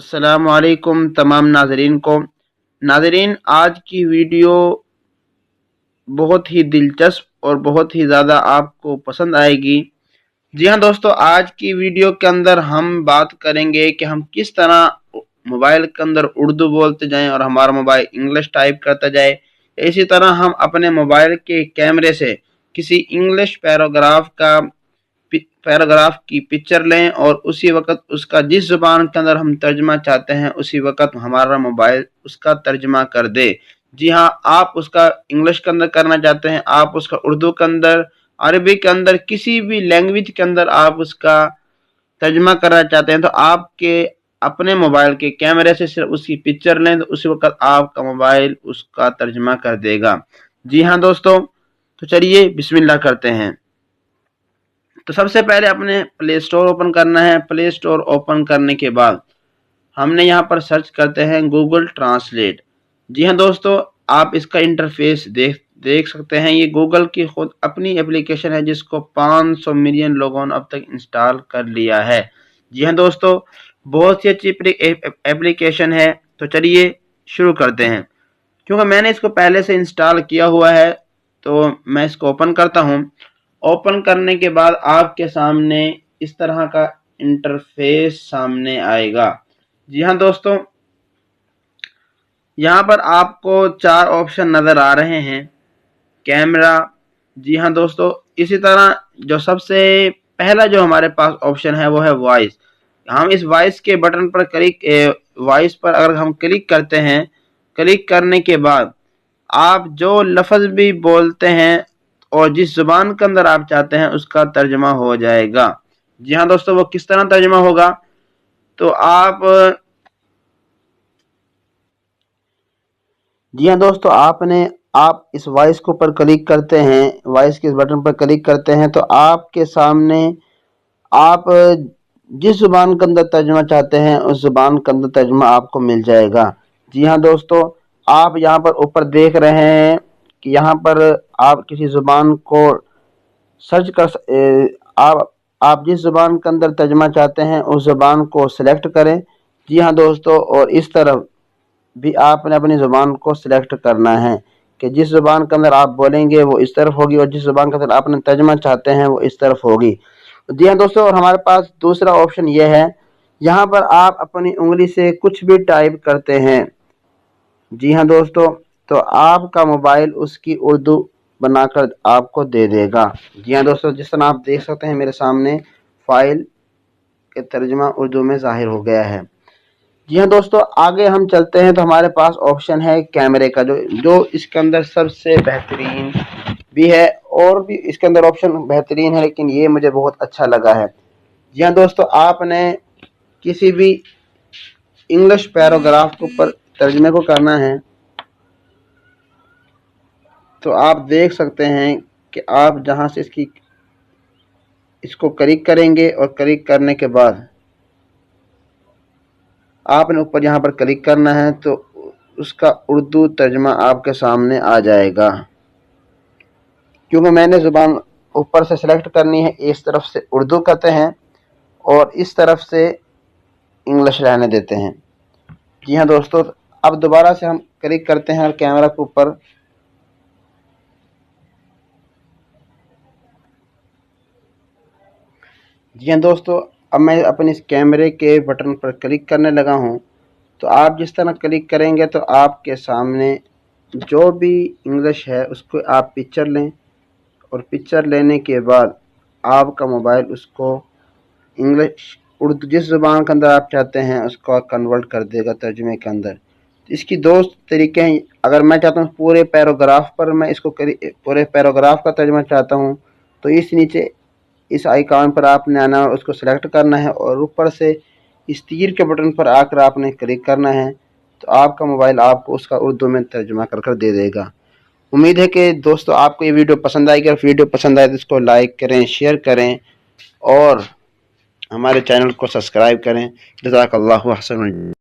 السلام علیکم تمام ناظرین کو۔ ناظرین، آج کی ویڈیو بہت ہی دلچسپ اور بہت ہی زیادہ آپ کو پسند آئے گی۔ جی ہاں دوستو، آج کی ویڈیو کے اندر ہم بات کریں گے کہ ہم کس طرح موبائل کے اندر اردو بولتے جائیں اور ہمارا موبائل انگلش ٹائپ کرتا جائے۔ اسی طرح ہم اپنے موبائل کے کیمرے سے کسی انگلش پیراگراف کی پکچر لیں اور اسی وقت اس کا جس زبان کے اندر ہم ترجمہ چاہتے ہیں اسی وقت ہمارا موبائل اس کا ترجمہ کر دے۔ جی ہاں، آپ اس کا انگلش کے اندر کرنا چاہتے ہیں، آپ اس کا اردو کے اندر، عربی کے اندر، کسی بھی لینگویج کے اندر آپ اس کا ترجمہ کرنا چاہتے ہیں تو آپ کے اپنے موبائل کے کیمرے سے صرف اس کی پکچر لیں تو اسی وقت آپ کا موبائل اس کا ترجمہ کر دے گا۔ جی ہاں دوستو، تو چلیے بسم اللہ کرتے ہیں۔ تو سب سے پہلے اپنے پلے اسٹور اوپن کرنا ہے۔ پلے اسٹور اوپن کرنے کے بعد ہم نے یہاں پر سرچ کرتے ہیں گوگل ٹرانسلیٹ۔ جی ہاں دوستو، آپ اس کا انٹرفیس دیکھ سکتے ہیں۔ یہ گوگل کی خود اپنی اپلیکیشن ہے جس کو 500 ملین لوگوں نے اب تک انسٹال کر لیا ہے۔ جی ہاں دوستو، بہت ہی اچھی اپلیکیشن ہے۔ تو چلیے شروع کرتے ہیں۔ کیونکہ میں نے اس کو پہلے سے انسٹال کیا ہوا ہے تو میں اس کو اوپن کرتا ہوں۔ اوپن کرنے کے بعد آپ کے سامنے اس طرح کا انٹرفیس سامنے آئے گا۔ جی ہاں دوستو، یہاں پر آپ کو 4 آپشن نظر آ رہے ہیں۔ کیمرہ، جی ہاں دوستو، اسی طرح جو سب سے پہلا جو ہمارے پاس آپشن ہے وہ ہے وائس۔ ہم اس وائس کے بٹن پر وائس پر اگر ہم کلک کرتے ہیں، کلک کرنے کے بعد آپ جو لفظ بھی بولتے ہیں اور جس زبان کے اندر آپ چاہتے ہیں اس کا ترجمہ ہو جائے گا۔ جی ہاں دوستو، وہ کس طرح ترجمہ ہوگا تو آپ اس وائس کو پر کلک کرتے ہیں، وائس کے بٹن پر کلک کرتے ہیں تو آپ کے سامنے آپ جس زبان کے اندر ترجمہ چاہتے ہیں اس زبان کے اندر ترجمہ آپ کو مل جائے گا۔ جی ہاں دوستو، آپ یہاں پر اوپر دیکھ رہے ہیں کہ یہاں پر آپ کسی زبان کو سرچ کر آپ جس زبان کے اندر ترجمہ چاہتے ہیں اس زبان کو سلیکٹ کریں۔ جی ہاں دوستو، اور اس طرف بھی آپ نے اپنی زبان کو سلیکٹ کرنا ہے کہ جس زبان کے اندر آپ بولیں گے وہ اس طرف ہوگی اور جس زبان کے اندر آپ نے ترجمہ چاہتے ہیں وہ اس طرف ہوگی۔ جی ہاں دوستو، اور ہمارے پاس دوسرا آپشن یہ ہے، یہاں پر آپ اپنی انگلی سے کچھ بھی ٹائپ کرتے ہیں۔ جی ہاں دوستو، تو آپ کا موبائل اس کی اردو بنا کر آپ کو دے دے گا۔ جی ہاں دوستو، جس طرح آپ دیکھ سکتے ہیں میرے سامنے فائل کے ترجمہ اردو میں ظاہر ہو گیا ہے۔ جی ہاں دوستو، آگے ہم چلتے ہیں تو ہمارے پاس آپشن ہے کیمرے کا، جو اس کے اندر سب سے بہترین بھی ہے، اور بھی اس کے اندر آپشن بہترین ہے لیکن یہ مجھے بہت اچھا لگا ہے۔ جی ہاں دوستو، آپ نے کسی بھی انگلش پیراگراف کے اوپر ترجمے کو کرنا ہے تو آپ دیکھ سکتے ہیں کہ آپ جہاں سے اس کو کلک کریں گے اور کلک کرنے کے بعد آپ نے اوپر یہاں پر کلک کرنا ہے تو اس کا اردو ترجمہ آپ کے سامنے آ جائے گا۔ کیونکہ میں نے زبان اوپر سے سلیکٹ کرنی ہے، اس طرف سے اردو کرتے ہیں اور اس طرف سے انگلش رہنے دیتے ہیں۔ جی ہاں دوستو، اب دوبارہ سے ہم کلک کرتے ہیں اور کیمرہ کے اوپر جی ہاں دوستو، اب میں اپنے اس کیمرے کے بٹن پر کلک کرنے لگا ہوں تو آپ جس طرح کلک کریں گے تو آپ کے سامنے جو بھی انگلش ہے اس کو آپ پکچر لیں اور پکچر لینے کے بعد آپ کا موبائل اس کو انگلش اردو جس زبان کے اندر آپ چاہتے ہیں اس کو کنورٹ کر دے گا ترجمے کے اندر۔ اس کی 2 طریقے ہیں۔ اگر میں چاہتا ہوں پورے پیراگراف پر میں اس کو پورے پیراگراف کا ترجمہ چاہتا ہوں تو اس نیچے اس آئیکن پر آپ نے آنا اور اس کو سلیکٹ کرنا ہے اور اوپر سے اس تیر کے بٹن پر آ کر آپ نے کلک کرنا ہے تو آپ کا موبائل آپ کو اس کا اردو میں ترجمہ کر دے دے گا۔ امید ہے کہ دوستو آپ کو یہ ویڈیو پسند آئے گی، اور ویڈیو پسند آئے تو اس کو لائک کریں، شیئر کریں اور ہمارے چینل کو سبسکرائب کریں۔ جزاک اللہ احسن۔